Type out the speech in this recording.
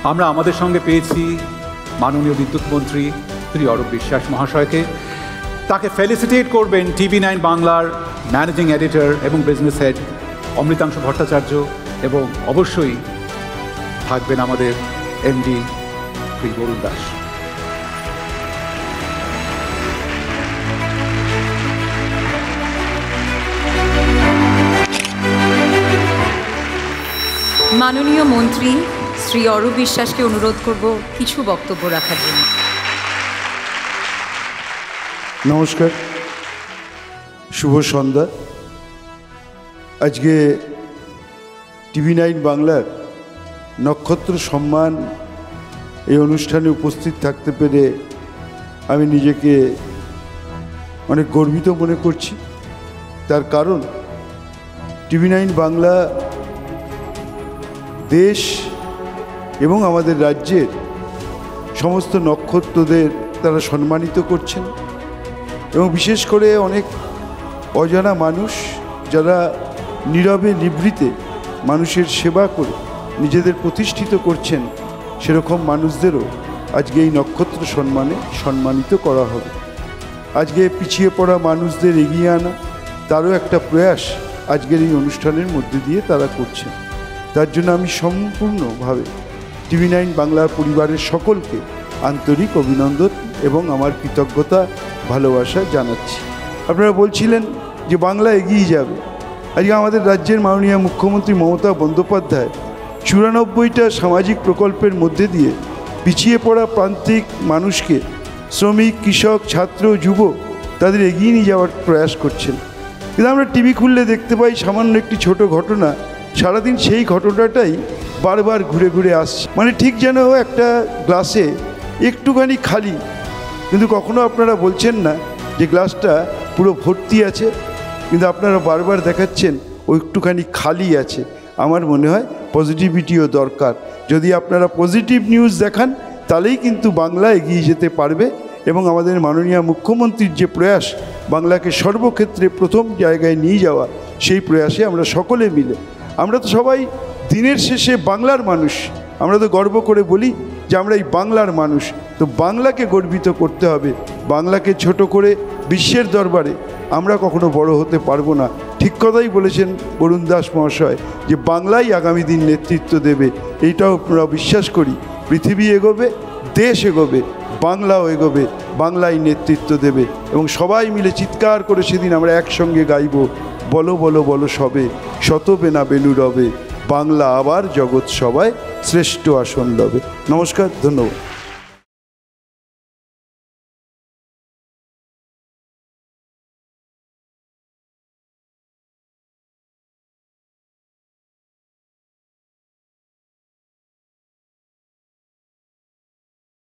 আমরা আমাদের সঙ্গে পেয়েছি মাননীয় বিদ্যুৎ মন্ত্রী শ্রী অরূপ বিশ্বাস মহাশয়কে। তাকে ফেলিসিটেট করবেন TV9 বাংলার ম্যানেজিং এডিটর এবং বিজনেস হেড অমৃতাংশু ভট্টাচার্য, এবং অবশ্যই থাকবেন আমাদের MD শ্রী বরুণ দাস। মাননীয় মন্ত্রী শ্রী অরূপ বিশ্বাসকে অনুরোধ করব কিছু বক্তব্য রাখার জন্য। নমস্কার, শুভ সন্ধ্যা। আজকে TV9 বাংলার নক্ষত্র সম্মান এই অনুষ্ঠানে উপস্থিত থাকতে পেরে আমি নিজেকে অনেক গর্বিত মনে করছি। তার কারণ TV9 বাংলা দেশ এবং আমাদের রাজ্যের সমস্ত নক্ষত্রদের তারা সম্মানিত করছেন, এবং বিশেষ করে অনেক অজানা মানুষ যারা নীরবে নিভৃতে মানুষের সেবা করে নিজেদের প্রতিষ্ঠিত করছেন, সেরকম মানুষদেরও আজকে এই নক্ষত্র সম্মানে সম্মানিত করা হবে। আজকে পিছিয়ে পড়া মানুষদের এগিয়ে আনা তারও একটা প্রয়াস আজকের এই অনুষ্ঠানের মধ্যে দিয়ে তারা করছেন। তার জন্য আমি সম্পূর্ণভাবে TV9 বাংলার পরিবারের সকলকে আন্তরিক অভিনন্দন এবং আমার কৃতজ্ঞতা ভালোবাসা জানাচ্ছি। আপনারা বলছিলেন যে বাংলা এগিয়ে যাবে। আজকে আমাদের রাজ্যের মাননীয় মুখ্যমন্ত্রী মমতা বন্দ্যোপাধ্যায় 94টা সামাজিক প্রকল্পের মধ্যে দিয়ে পিছিয়ে পড়া প্রান্তিক মানুষকে, শ্রমিক, কৃষক, ছাত্র, যুব তাদের এগিয়ে নিয়ে যাওয়ার প্রয়াস করছেন। কিন্তু আমরা টিভি খুললে দেখতে পাই সামান্য একটি ছোট ঘটনা, সারাদিন সেই ঘটনাটাই বারবার ঘুরে ঘুরে আসছে। মানে ঠিক যেন একটা গ্লাসে একটুখানি খালি, কিন্তু কখনো আপনারা বলছেন না যে গ্লাসটা পুরো ভর্তি আছে, কিন্তু আপনারা বারবার দেখাচ্ছেন ও একটুখানি খালি আছে। আমার মনে হয় পজিটিভিটিও দরকার। যদি আপনারা পজিটিভ নিউজ দেখান তাহলেই কিন্তু বাংলা এগিয়ে যেতে পারবে, এবং আমাদের মাননীয় মুখ্যমন্ত্রীর যে প্রয়াস বাংলাকে সর্বক্ষেত্রে প্রথম জায়গায় নিয়ে যাওয়া, সেই প্রয়াসে আমরা সকলে মিলে, আমরা তো সবাই দিনের শেষে বাংলার মানুষ, আমরা তো গর্ব করে বলি যে আমরা এই বাংলার মানুষ। তো বাংলাকে গর্বিত করতে হবে। বাংলাকে ছোট করে বিশ্বের দরবারে আমরা কখনো বড় হতে পারবো না। ঠিক কথাই বলেছেন বরুণ দাস মহাশয় যে বাংলাই আগামী দিন নেতৃত্ব দেবে। এইটাও আমরা বিশ্বাস করি। পৃথিবী এগোবে, দেশ এগোবে, বাংলাও এগোবে, বাংলাই নেতৃত্ব দেবে। এবং সবাই মিলে চিৎকার করে সেদিন আমরা একসঙ্গে গাইব, বলো বলো বলো সবে, শত বেনা বেনু রবে, বাংলা আবার জগৎ সবাই শ্রেষ্ঠ আসন লবে। নমস্কার, ধন্যবাদ।